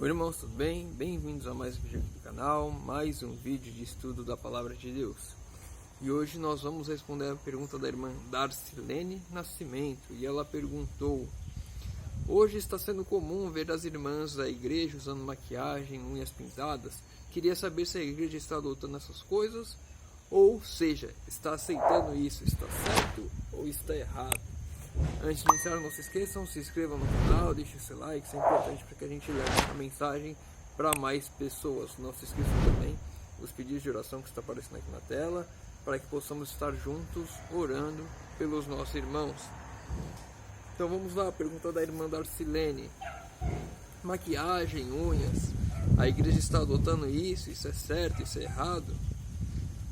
Oi irmãos, tudo bem? Bem-vindos a mais um vídeo aqui do canal, mais um vídeo de estudo da Palavra de Deus. E hoje nós vamos responder a pergunta da irmã Darcilene Nascimento, e ela perguntou: hoje está sendo comum ver as irmãs da igreja usando maquiagem, unhas pintadas. Queria saber se a igreja está adotando essas coisas, ou seja, está aceitando isso, está certo ou está errado? Antes de iniciar, não se esqueçam, se inscrevam no canal, deixem seu like, isso é importante para que a gente leve essa mensagem para mais pessoas. Não se esqueçam também dos pedidos de oração que está aparecendo aqui na tela, para que possamos estar juntos orando pelos nossos irmãos. Então vamos lá, a pergunta da irmã Darcilene: maquiagem, unhas, a igreja está adotando isso é certo, isso é errado?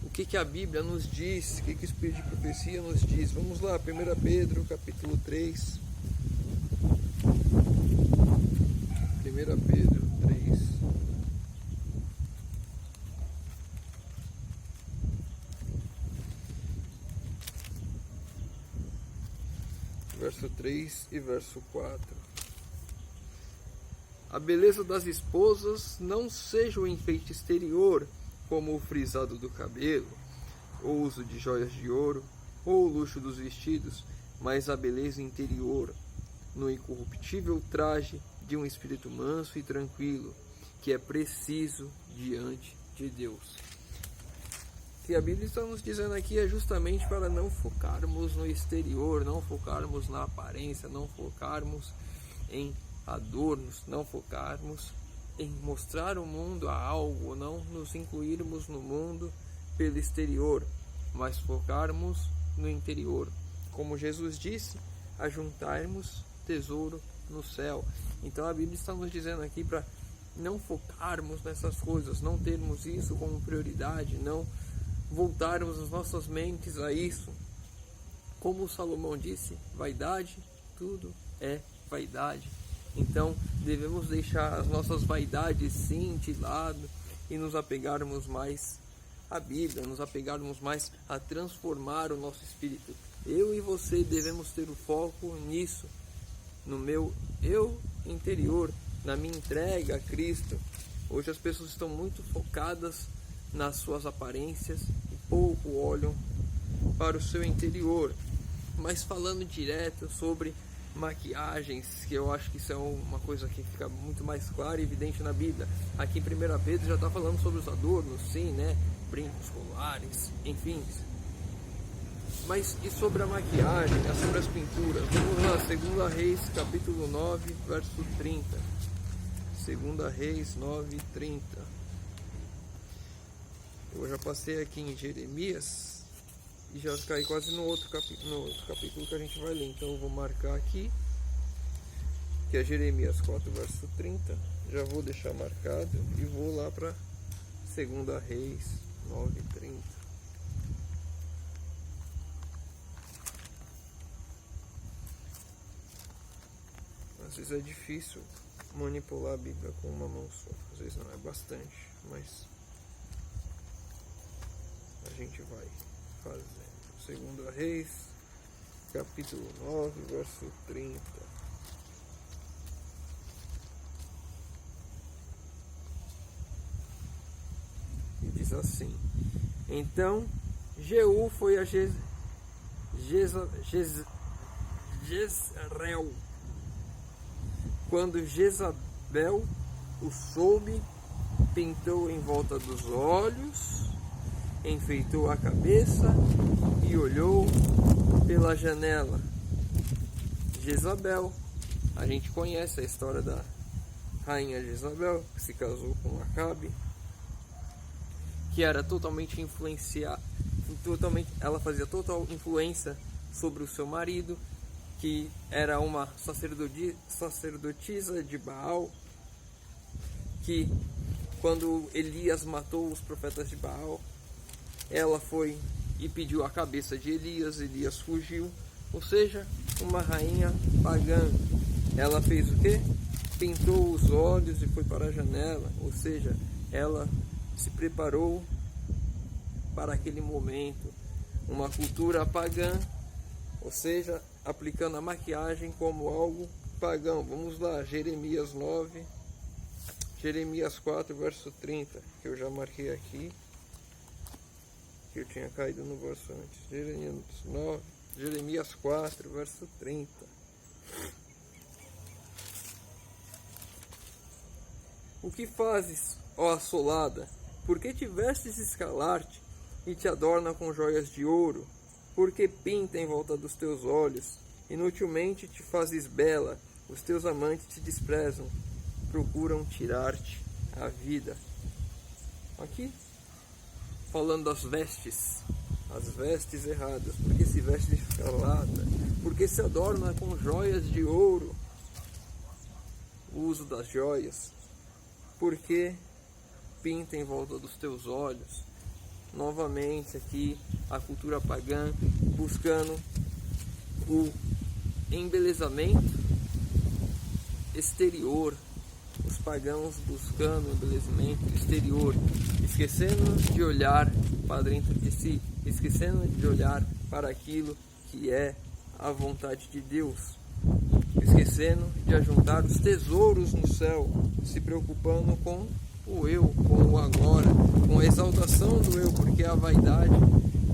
O que a Bíblia nos diz? O que o Espírito de Profecia nos diz? Vamos lá, 1 Pedro, capítulo 3. 1 Pedro 3. Verso 3 e verso 4. A beleza das esposas não seja o enfeite exterior, como o frisado do cabelo, o uso de joias de ouro, ou o luxo dos vestidos, mas a beleza interior, no incorruptível traje de um espírito manso e tranquilo, que é preciso diante de Deus. O que a Bíblia está nos dizendo aqui é justamente para não focarmos no exterior, não focarmos na aparência, não focarmos em adornos, não focarmos em mostrar o mundo a algo, não nos incluirmos no mundo pelo exterior, mas focarmos no interior. Como Jesus disse, ajuntarmos tesouro no céu. Então a Bíblia está nos dizendo aqui para não focarmos nessas coisas, não termos isso como prioridade, não voltarmos as nossas mentes a isso. Como Salomão disse, vaidade, tudo é vaidade. Então devemos deixar as nossas vaidades sim de lado e nos apegarmos mais à Bíblia, nos apegarmos mais a transformar o nosso espírito. Eu e você devemos ter o foco nisso, no meu eu interior, na minha entrega a Cristo. Hoje as pessoas estão muito focadas nas suas aparências e pouco olham para o seu interior. Mas falando direto sobre maquiagens, que eu acho que isso é uma coisa que fica muito mais clara e evidente na Bíblia. Aqui em 1 Pedro já está falando sobre os adornos, sim, né? Brincos, colares, enfim. Mas e sobre a maquiagem, sobre as pinturas? Vamos lá, 2 Reis, capítulo 9, verso 30. 2 Reis 9, 30. Eu já passei aqui em Jeremias e já caí quase no outro capítulo que a gente vai ler. Então eu vou marcar aqui, que é Jeremias 4, verso 30. Já vou deixar marcado e vou lá para 2 Reis 9, 30. Às vezes é difícil manipular a Bíblia com uma mão só. Às vezes não, é bastante, mas a gente vai fazendo. 2 Reis, capítulo 9, verso 30. E diz assim: então Jeú foi a Jezreel. Quando Jezabel o soube, pintou em volta dos olhos, enfeitou a cabeça e olhou pela janela. Jezabel, a gente conhece a história da rainha Jezabel, que se casou com Acabe, que era totalmente influenciada, ela fazia total influência sobre o seu marido, que era uma sacerdotisa de Baal, que quando Elias matou os profetas de Baal, ela foi e pediu a cabeça de Elias. Elias fugiu, ou seja, uma rainha pagã. Ela fez o quê? Pintou os olhos e foi para a janela, ou seja, ela se preparou para aquele momento. Uma cultura pagã, ou seja, aplicando a maquiagem como algo pagão. Vamos lá, Jeremias 9, Jeremias 4, verso 30, que eu já marquei aqui, que eu tinha caído no verso antes. Jeremias 4, verso 30. O que fazes, ó assolada? Por que te vestes escarlate e te adorna com joias de ouro? Por que pinta em volta dos teus olhos? Inutilmente te fazes bela, os teus amantes te desprezam, procuram tirar-te a vida. Aqui, falando das vestes, as vestes erradas. Por que se veste de escarlata? Por que se adorna com joias de ouro? O uso das joias. Por que pinta em volta dos teus olhos? Novamente aqui a cultura pagã buscando o embelezamento exterior, os pagãos buscando o embelezamento exterior, esquecendo de olhar para dentro de si, esquecendo de olhar para aquilo que é a vontade de Deus, esquecendo de ajuntar os tesouros no céu, se preocupando com o eu, com o agora, com a exaltação do eu, porque a vaidade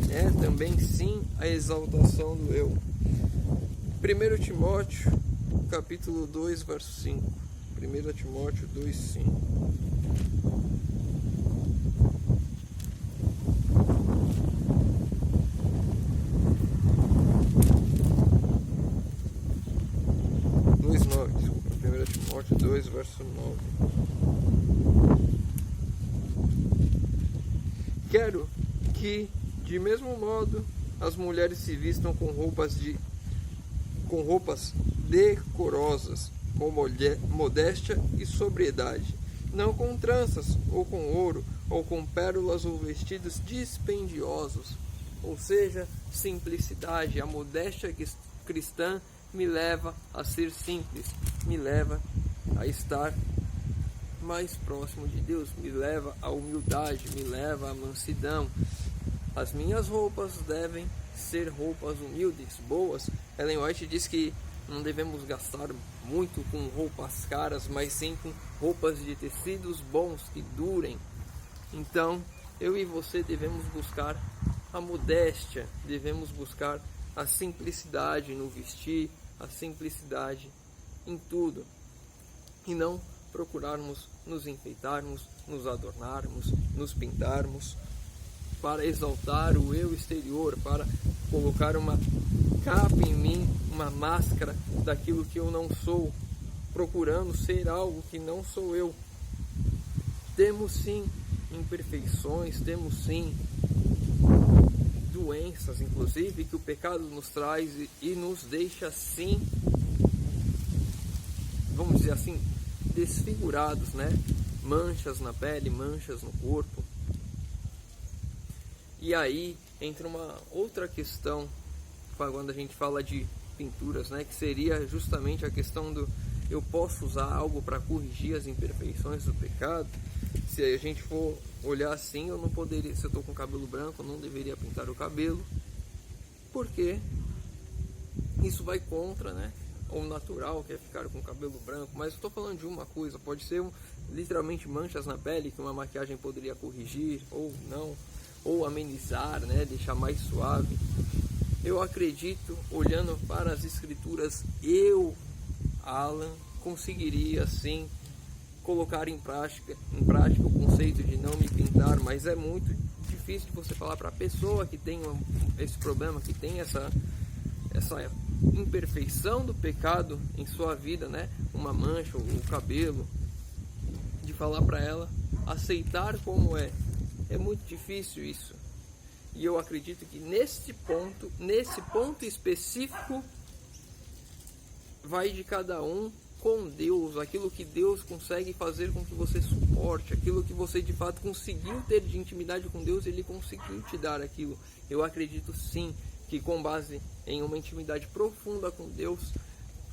é também sim a exaltação do eu. 1 Timóteo, capítulo 2, verso 5. 1 Timóteo 2, 5. Desculpa, 1 Timóteo 2, verso 9. Quero que, de mesmo modo, as mulheres se vistam com roupas decorosas, com modéstia e sobriedade, não com tranças, ou com ouro, ou com pérolas, ou vestidos dispendiosos. Ou seja, simplicidade. A modéstia cristã me leva a ser simples, me leva a estar mais próximo de Deus, me leva à humildade, me leva à mansidão. As minhas roupas devem ser roupas humildes, boas. Ellen White diz que não devemos gastar muito com roupas caras, mas sim com roupas de tecidos bons que durem. Então, eu e você devemos buscar a modéstia, devemos buscar a simplicidade no vestir, a simplicidade em tudo, e não procurarmos nos enfeitarmos, nos adornarmos, nos pintarmos para exaltar o eu exterior, para colocar uma capa em mim, uma máscara daquilo que eu não sou, procurando ser algo que não sou eu. Temos sim imperfeições, temos sim doenças, inclusive, que o pecado nos traz e nos deixa assim, vamos dizer assim, desfigurados, né? Manchas na pele, manchas no corpo. E aí entra uma outra questão quando a gente fala de pinturas, né? Que seria justamente a questão do eu posso usar algo para corrigir as imperfeições do pecado. Se a gente for olhar assim, eu não poderia, se eu estou com cabelo branco, eu não deveria pintar o cabelo, porque isso vai contra, né? O natural, que é ficar com o cabelo branco. Mas eu estou falando de uma coisa, pode ser literalmente manchas na pele que uma maquiagem poderia corrigir ou não, ou amenizar, né? Deixar mais suave. Eu acredito, olhando para as escrituras, Alan, conseguiria sim colocar em prática o conceito de não me pintar, mas é muito difícil de você falar para a pessoa que tem esse problema, que tem essa imperfeição do pecado em sua vida, né? Uma mancha, o cabelo, de falar para ela aceitar como é. É muito difícil isso. E eu acredito que nesse ponto específico, vai de cada um com Deus, aquilo que Deus consegue fazer com que você suporte, aquilo que você de fato conseguiu ter de intimidade com Deus, Ele conseguiu te dar aquilo. Eu acredito sim que com base em uma intimidade profunda com Deus,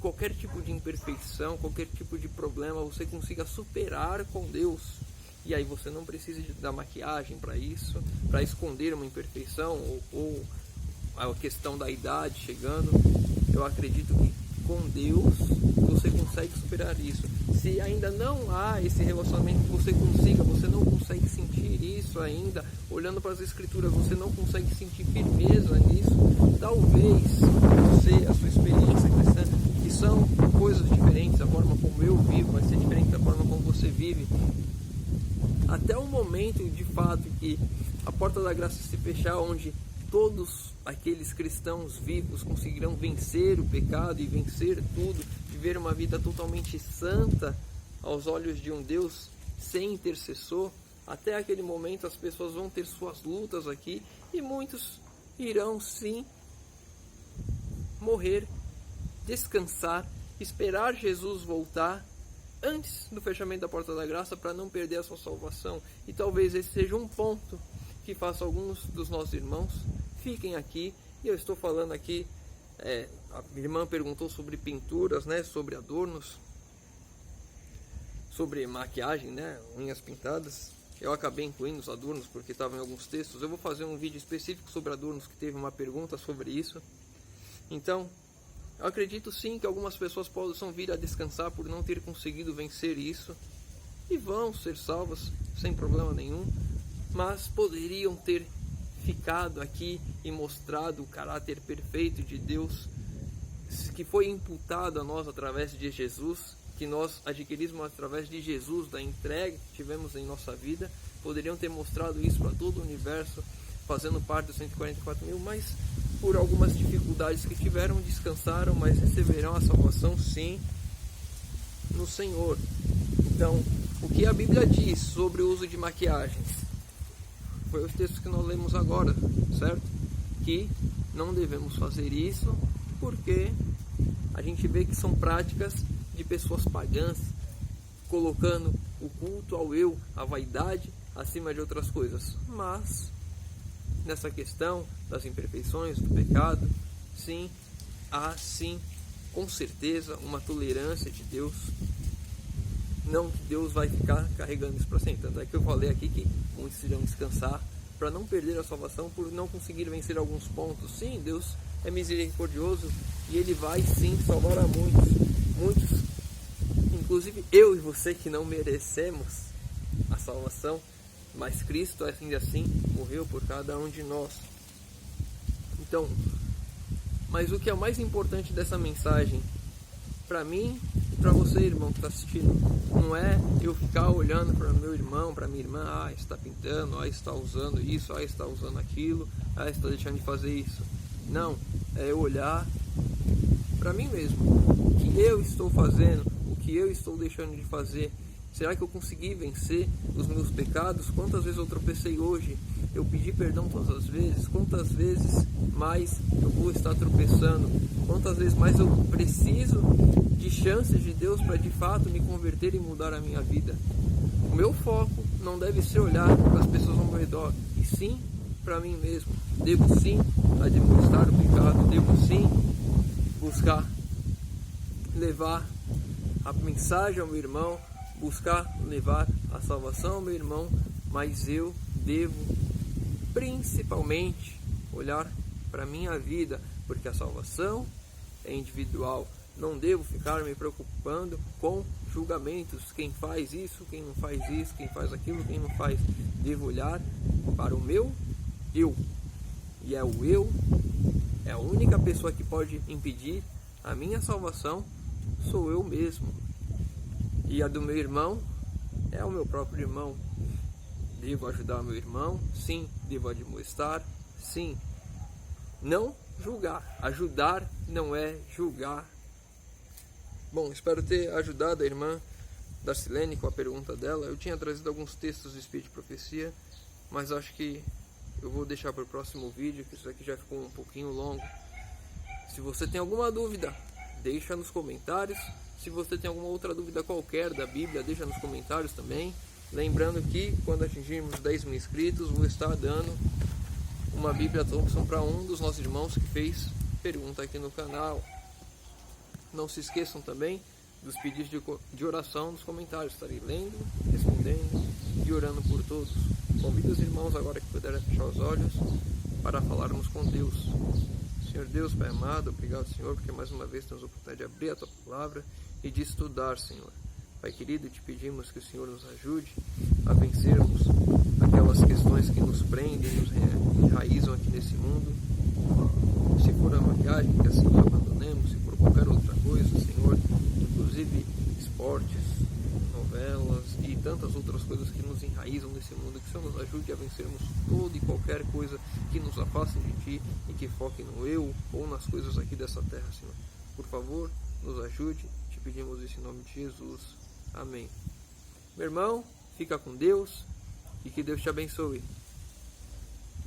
qualquer tipo de imperfeição, qualquer tipo de problema, você consiga superar com Deus. E aí você não precisa da maquiagem para isso, para esconder uma imperfeição ou a questão da idade chegando. Eu acredito que com Deus você consegue consegue superar isso. Se ainda não há esse relacionamento que você consiga, você não consegue sentir isso ainda, olhando para as Escrituras, você não consegue sentir firmeza nisso, talvez você, a sua experiência cristã, que são coisas diferentes, a forma como eu vivo vai ser diferente da forma como você vive, até o momento de fato que a porta da graça se fechar, onde todos aqueles cristãos vivos conseguirão vencer o pecado e vencer tudo, viver uma vida totalmente santa aos olhos de um Deus sem intercessor. Até aquele momento as pessoas vão ter suas lutas aqui e muitos irão sim morrer, descansar, esperar Jesus voltar antes do fechamento da porta da graça para não perder a sua salvação. E talvez esse seja um ponto que faça alguns dos nossos irmãos fiquem aqui. E eu estou falando aqui, a minha irmã perguntou sobre pinturas, né, sobre adornos, sobre maquiagem, né, unhas pintadas. Eu acabei incluindo os adornos porque estavam em alguns textos. Eu vou fazer um vídeo específico sobre adornos, que teve uma pergunta sobre isso. Então, eu acredito sim que algumas pessoas possam vir a descansar por não ter conseguido vencer isso e vão ser salvas sem problema nenhum, mas poderiam ter ficado aqui e mostrado o caráter perfeito de Deus que foi imputado a nós através de Jesus, que nós adquirimos através de Jesus, da entrega que tivemos em nossa vida. Poderiam ter mostrado isso para todo o universo, fazendo parte dos 144 mil, mas por algumas dificuldades que tiveram, descansaram, mas receberão a salvação sim no Senhor. Então, o que a Bíblia diz sobre o uso de maquiagens? Foi os textos que nós lemos agora, certo? Que não devemos fazer isso porque a gente vê que são práticas de pessoas pagãs, colocando o culto ao eu, a vaidade, acima de outras coisas. Mas nessa questão das imperfeições, do pecado, sim, há sim, com certeza, uma tolerância de Deus. Não que Deus vai ficar carregando isso para sempre. Tanto é que eu falei aqui que muitos irão descansar para não perder a salvação por não conseguir vencer alguns pontos. Sim, Deus é misericordioso e Ele vai sim salvar a muitos, inclusive eu e você que não merecemos a salvação, mas Cristo ainda assim morreu por cada um de nós. Então, mas o que é o mais importante dessa mensagem para mim e para você, irmão, que está assistindo, não é eu ficar olhando para meu irmão, para minha irmã, está pintando, está usando isso, está usando aquilo, está deixando de fazer isso. Não, é eu olhar para mim mesmo, o que eu estou fazendo, o que eu estou deixando de fazer. Será que eu consegui vencer os meus pecados? Quantas vezes eu tropecei hoje? Eu pedi perdão todas as vezes? Quantas vezes mais eu vou estar tropeçando? Quantas vezes mais eu preciso de chances de Deus para de fato me converter e mudar a minha vida? O meu foco não deve ser olhar para as pessoas ao meu redor, e sim para mim mesmo. Devo sim administrar o pecado, devo sim buscar levar a mensagem ao meu irmão, buscar levar a salvação ao meu irmão, mas eu devo principalmente olhar para a minha vida, porque a salvação é individual. Não devo ficar me preocupando com julgamentos, quem faz isso, quem não faz isso, quem faz aquilo, quem não faz. Devo olhar para o meu eu, e é o eu, é a única pessoa que pode impedir a minha salvação, sou eu mesmo. E a do meu irmão é o meu próprio irmão. Devo ajudar meu irmão? Sim. Devo admoestar? Sim. Não julgar. Ajudar não é julgar. Bom, espero ter ajudado a irmã Darcilene com a pergunta dela. Eu tinha trazido alguns textos do Espírito de Profecia, mas acho que eu vou deixar para o próximo vídeo, que isso aqui já ficou um pouquinho longo. Se você tem alguma dúvida, deixa nos comentários. Se você tem alguma outra dúvida qualquer da Bíblia, deixa nos comentários também. Lembrando que quando atingirmos 10 mil inscritos, vou estar dando uma Bíblia Thompson para um dos nossos irmãos que fez pergunta aqui no canal. Não se esqueçam também dos pedidos de oração nos comentários. Estarei lendo, respondendo e orando por todos. Convido os irmãos agora que puderem fechar os olhos para falarmos com Deus. Senhor Deus, Pai amado, obrigado, Senhor, porque mais uma vez temos a oportunidade de abrir a Tua Palavra e de estudar, Senhor. Pai querido, te pedimos que o Senhor nos ajude a vencermos aquelas questões que nos prendem, nos enraizam aqui nesse mundo. Se for a viagem, que assim não abandonemos, se for qualquer outra coisa, Senhor, inclusive esportes, novelas e tantas outras coisas que nos enraizam nesse mundo, que o Senhor nos ajude a vencermos toda e qualquer coisa que nos afaste de Ti e que foque no eu ou nas coisas aqui dessa terra, Senhor. Por favor, nos ajude, te pedimos isso em nome de Jesus. Amém. Meu irmão, fica com Deus e que Deus te abençoe.